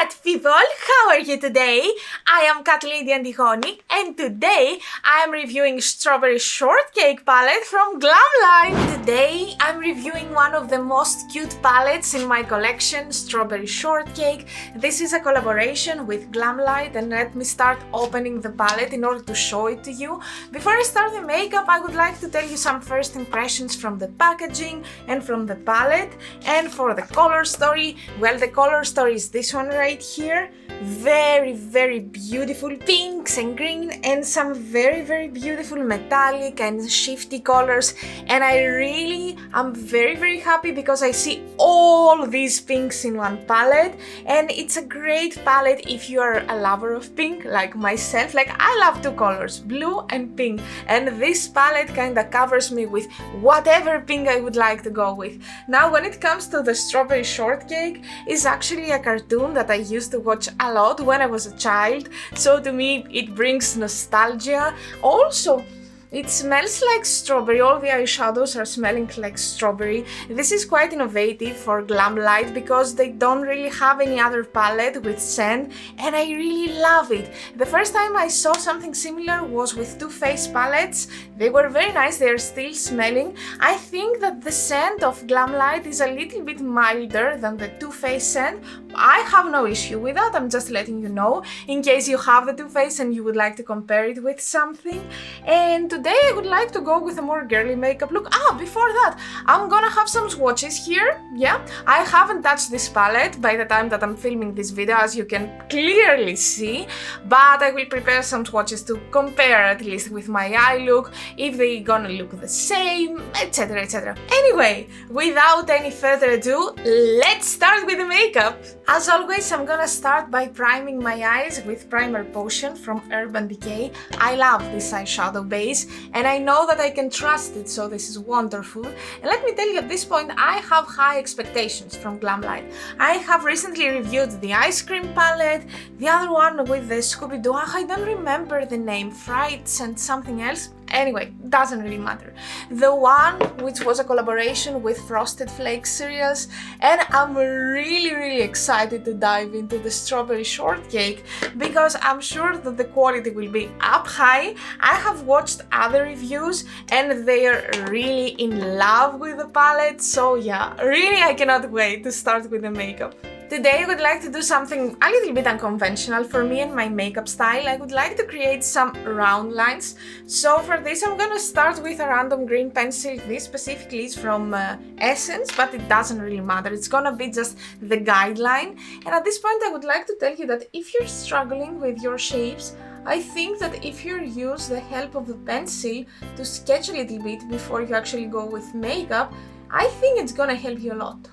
cat people, how are you today? I am Catlady Antigoni and today I am reviewing Strawberry Shortcake palette from Glamlite. Today I'm reviewing one of the most cute palettes in my collection, Strawberry Shortcake. This is a collaboration with Glamlite and let me start opening the palette in order to show it to you. Before I start the makeup, I would like to tell you some first impressions from the packaging and from the palette. And for the color story, well, the color story is this one right here. Very beautiful pinks and green and some very beautiful metallic and shifty colors, and I really am very happy because I see all these pinks in one palette, and it's a great palette if you are a lover of pink like myself. Like, I love two colors, blue and pink, and this palette kinda covers me with whatever pink I would like to go with. Now, when it comes to the Strawberry Shortcake, it's actually a cartoon that I used to watch a lot when I was a child, so to me it brings nostalgia. Also, it smells like strawberry, all the eyeshadows are smelling like strawberry. This is quite innovative for Glamlite because they don't really have any other palette with scent, and I really love it. The first time I saw something similar was with Too Faced palettes. They were very nice, they are still smelling. I think that the scent of Glamlite is a little bit milder than the Too Faced scent. I have no issue with that, I'm just letting you know, in case you have the Too Faced and you would like to compare it with something. And today I would like to go with a more girly makeup look. Before that, I'm gonna have some swatches here. Yeah, I haven't touched this palette by the time that I'm filming this video, as you can clearly see, but I will prepare some swatches to compare at least with my eye look, if they gonna look the same, etc. Anyway, without any further ado, let's start with the makeup. As always, I'm gonna start by priming my eyes with Primer Potion from Urban Decay. I love this eyeshadow base and I know that I can trust it, so this is wonderful. And let me tell you, at this point I have high expectations from Glamlite. I have recently reviewed the Ice Cream palette, the other one with the Scooby-Doo, I don't remember the name, Frights and something else. Anyway, doesn't really matter. The one which was a collaboration with Frosted Flakes cereals, and I'm really excited to dive into the Strawberry Shortcake because I'm sure that the quality will be up high. I have watched other reviews and they are really in love with the palette, so yeah, really I cannot wait to start with the makeup. Today I would like to do something a little bit unconventional for me and my makeup style. I would like to create some round lines. So for this I'm gonna start with a random green pencil. This specifically is from Essence, but it doesn't really matter. It's gonna be just the guideline. And at this point I would like to tell you that if you're struggling with your shapes, I think that if you use the help of the pencil to sketch a little bit before you actually go with makeup, I think it's gonna help you a lot.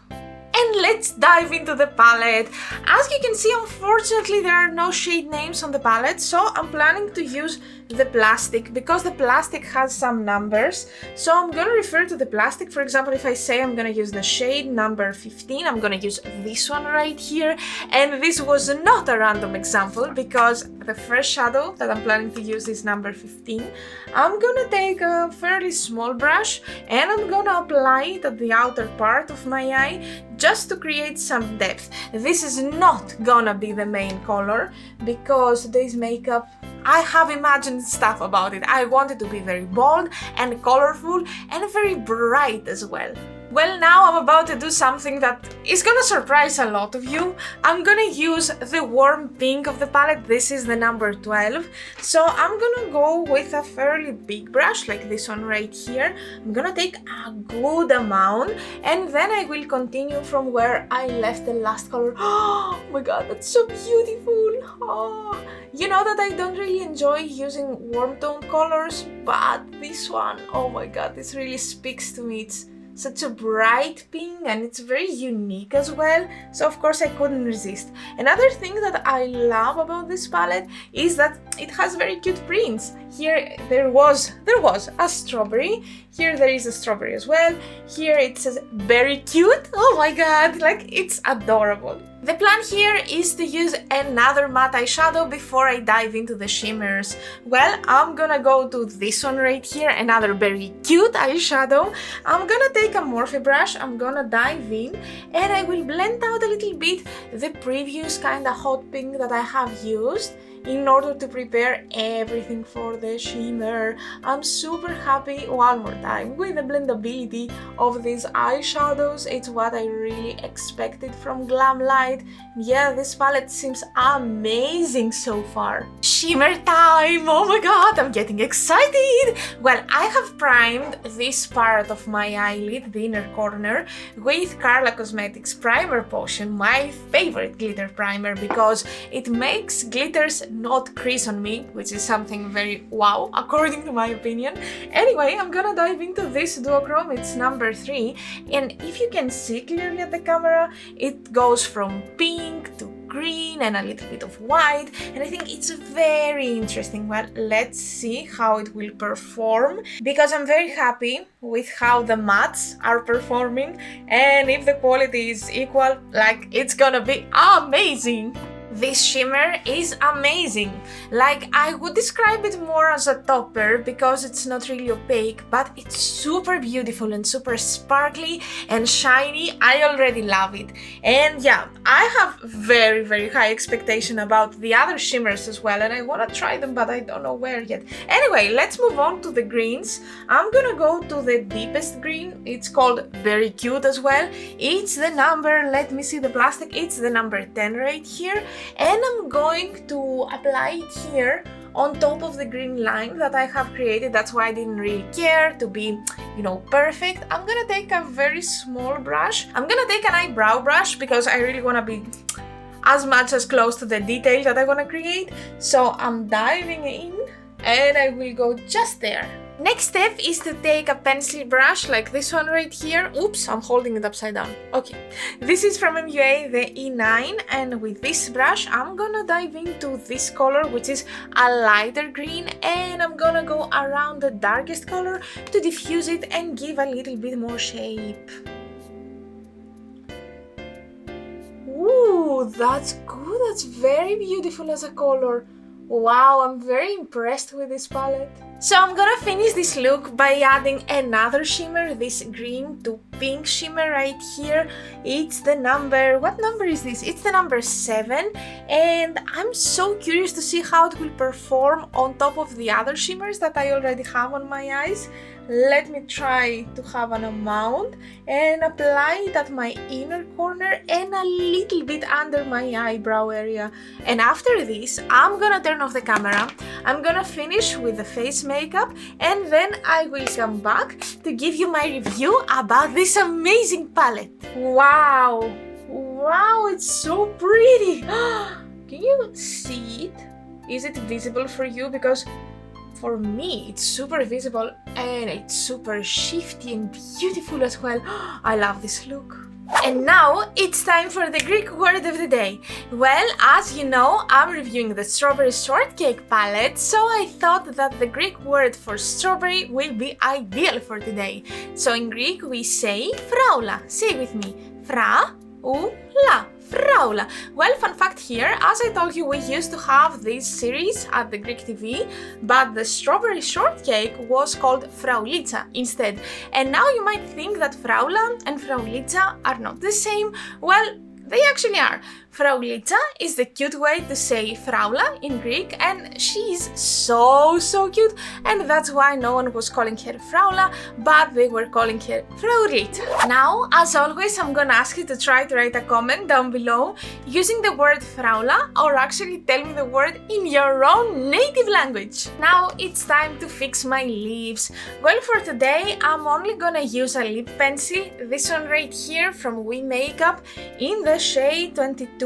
And let's dive into the palette. As you can see, unfortunately there are no shade names on the palette, so I'm planning to use the plastic because the plastic has some numbers. So I'm gonna refer to the plastic. For example, if I say I'm gonna use the shade number 15, I'm gonna use this one right here. And this was not a random example because the first shadow that I'm planning to use is number 15. I'm gonna take a fairly small brush and I'm gonna apply it at the outer part of my eye just to create some depth. This is not gonna be the main color because today's makeup, I have imagined stuff about it. I want it to be very bold and colorful and very bright as well. Well, now I'm about to do something that is gonna surprise a lot of you. I'm gonna use the warm pink of the palette. This is the number 12. So I'm gonna go with a fairly big brush like this one right here. I'm gonna take a good amount and then I will continue from where I left the last color. Oh my god, that's so beautiful. Oh. You know that I don't really enjoy using warm tone colors, but this one, oh my god, this really speaks to me. It's such a bright pink and it's very unique as well, so of course I couldn't resist. Another thing that I love about this palette is that it has very cute prints. Here there was a strawberry, here there is a strawberry as well, here it says very cute, oh my god, like it's adorable. The plan here is to use another matte eyeshadow before I dive into the shimmers. Well, I'm gonna go to this one right here, another very cute eyeshadow. I'm gonna take a Morphe brush, I'm gonna dive in, and I will blend out a little bit the previous kinda hot pink that I have used in order to prepare everything for the shimmer. I'm super happy, one more time, with the blendability of these eyeshadows. It's what I really expected from Glamlite. Yeah, this palette seems amazing so far. Shimmer time! Oh my god, I'm getting excited! Well, I have primed this part of my eyelid, the inner corner, with Aden Cosmetics Primer Potion, my favorite glitter primer, because it makes glitters not crease on me, which is something very wow, according to my opinion. Anyway, I'm gonna dive into this duochrome, it's number 3, and if you can see clearly at the camera, it goes from pink to green and a little bit of white, and I think it's very interesting. Well, let's see how it will perform, because I'm very happy with how the mattes are performing, and if the quality is equal, like, it's gonna be amazing. This shimmer is amazing. Like, I would describe it more as a topper because it's not really opaque, but it's super beautiful and super sparkly and shiny. I already love it. And yeah, I have very, very high expectation about the other shimmers as well, and I want to try them, but I don't know where yet. Anyway, let's move on to the greens. I'm gonna go to the deepest green. It's called Very Cute as well. It's the number, let me see the plastic, it's the number 10 right here. And I'm going to apply it here on top of the green line that I have created. That's why I didn't really care to be, you know, perfect. I'm gonna take a very small brush. I'm gonna take an eyebrow brush because I really wanna be as much as close to the detail that I wanna create. So I'm diving in and I will go just there. Next step is to take a pencil brush like this one right here. Oops, I'm holding it upside down. Okay, this is from MUA, the E9, and with this brush I'm gonna dive into this color, which is a lighter green, and I'm gonna go around the darkest color to diffuse it and give a little bit more shape. Ooh, that's good, that's very beautiful as a color. Wow, I'm very impressed with this palette. So I'm gonna finish this look by adding another shimmer, this green to pink shimmer right here. It's the number, what number is this? It's the number 7, and I'm so curious to see how it will perform on top of the other shimmers that I already have on my eyes. Let me try to have an amount and apply it at my inner corner and a little bit under my eyebrow area. And after this, I'm gonna turn off the camera, I'm gonna finish with the face makeup, and then I will come back to give you my review about this amazing palette. Wow! Wow, it's so pretty! Can you see it? Is it visible for you? Because for me, it's super visible and it's super shifty and beautiful as well. I love this look. And now it's time for the Greek word of the day. Well, as you know, I'm reviewing the Strawberry Shortcake palette, so I thought that the Greek word for strawberry will be ideal for today. So in Greek we say fraula. Say it with me. Fra-u-la. Fraula. Well, fun fact here, as I told you, we used to have this series at the Greek TV, but the Strawberry Shortcake was called Fraulitsa instead. And now you might think that Fraula and Fraulitsa are not the same. Well, they actually are. Fraulitsa is the cute way to say Fraula in Greek, and she's so cute, and that's why no one was calling her Fraula, but they were calling her Fraulitsa. Now, as always, I'm gonna ask you to try to write a comment down below using the word Fraula, or actually tell me the word in your own native language. Now it's time to fix my lips. Well, for today, I'm only gonna use a lip pencil, this one right here from We Makeup in the shade 22.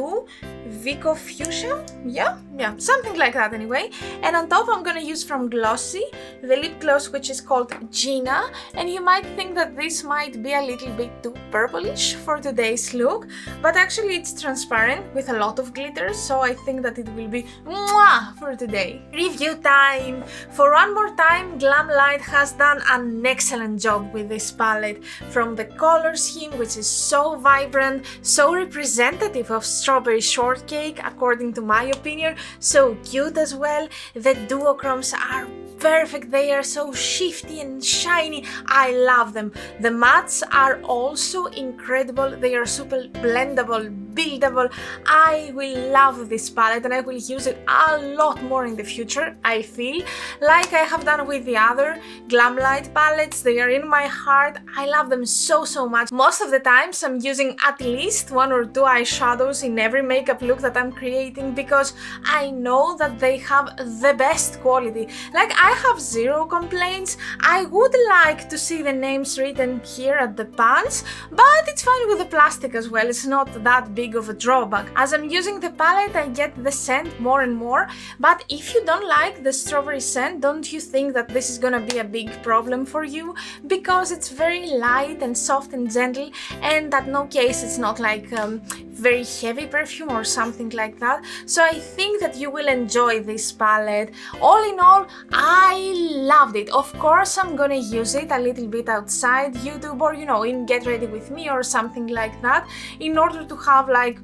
Vico Fuchsia, yeah, something like that anyway. And on top I'm gonna use from Glossy the lip gloss which is called Gina, and you might think that this might be a little bit too purplish for today's look, but actually it's transparent with a lot of glitter, so I think that it will be mwah for today. Review time! For one more time, Glamlite has done an excellent job with this palette, from the color scheme which is so vibrant, so representative of Strawberry Shortcake according to my opinion, so cute as well. The duochromes are perfect, they are so shifty and shiny, I love them. The mattes are also incredible, they are super blendable, buildable. I will love this palette and I will use it a lot more in the future, I feel, like I have done with the other Glamlite palettes. They are in my heart, I love them so much. Most of the times I'm using at least 1 or 2 eyeshadows in every makeup look that I'm creating because I know that they have the best quality. Like, I have zero complaints. I would like to see the names written here at the pants, but it's fine with the plastic as well, it's not that big of a drawback. As I'm using the palette I get the scent more and more, but if you don't like the strawberry scent, don't you think that this is gonna be a big problem for you, because it's very light and soft and gentle, and at no case it's not like very heavy perfume or something like that, so I think that you will enjoy this palette. All in all, I loved it. Of course I'm gonna use it a little bit outside YouTube, or in Get Ready With Me or something like that, in order to have like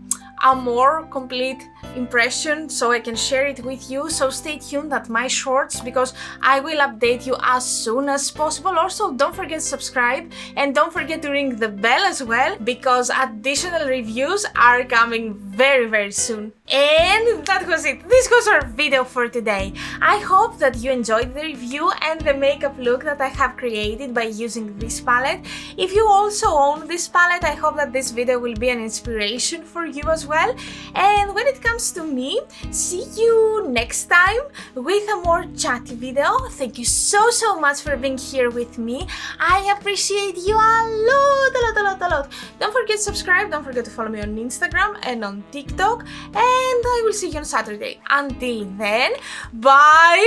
a more complete impression so I can share it with you. So stay tuned at my shorts because I will update you as soon as possible. Also, don't forget to subscribe and don't forget to ring the bell as well, because additional reviews are coming very soon. And that was it. This was our video for today. I hope that you enjoyed the review and the makeup look that I have created by using this palette. If you also own this palette, I hope that this video will be an inspiration for you as well. And when it comes to me, see you next time with a more chatty video. Thank you so much for being here with me. I appreciate you a lot. Don't forget to subscribe, don't forget to follow me on Instagram and on TikTok, and I will see you on Saturday. Until then, bye!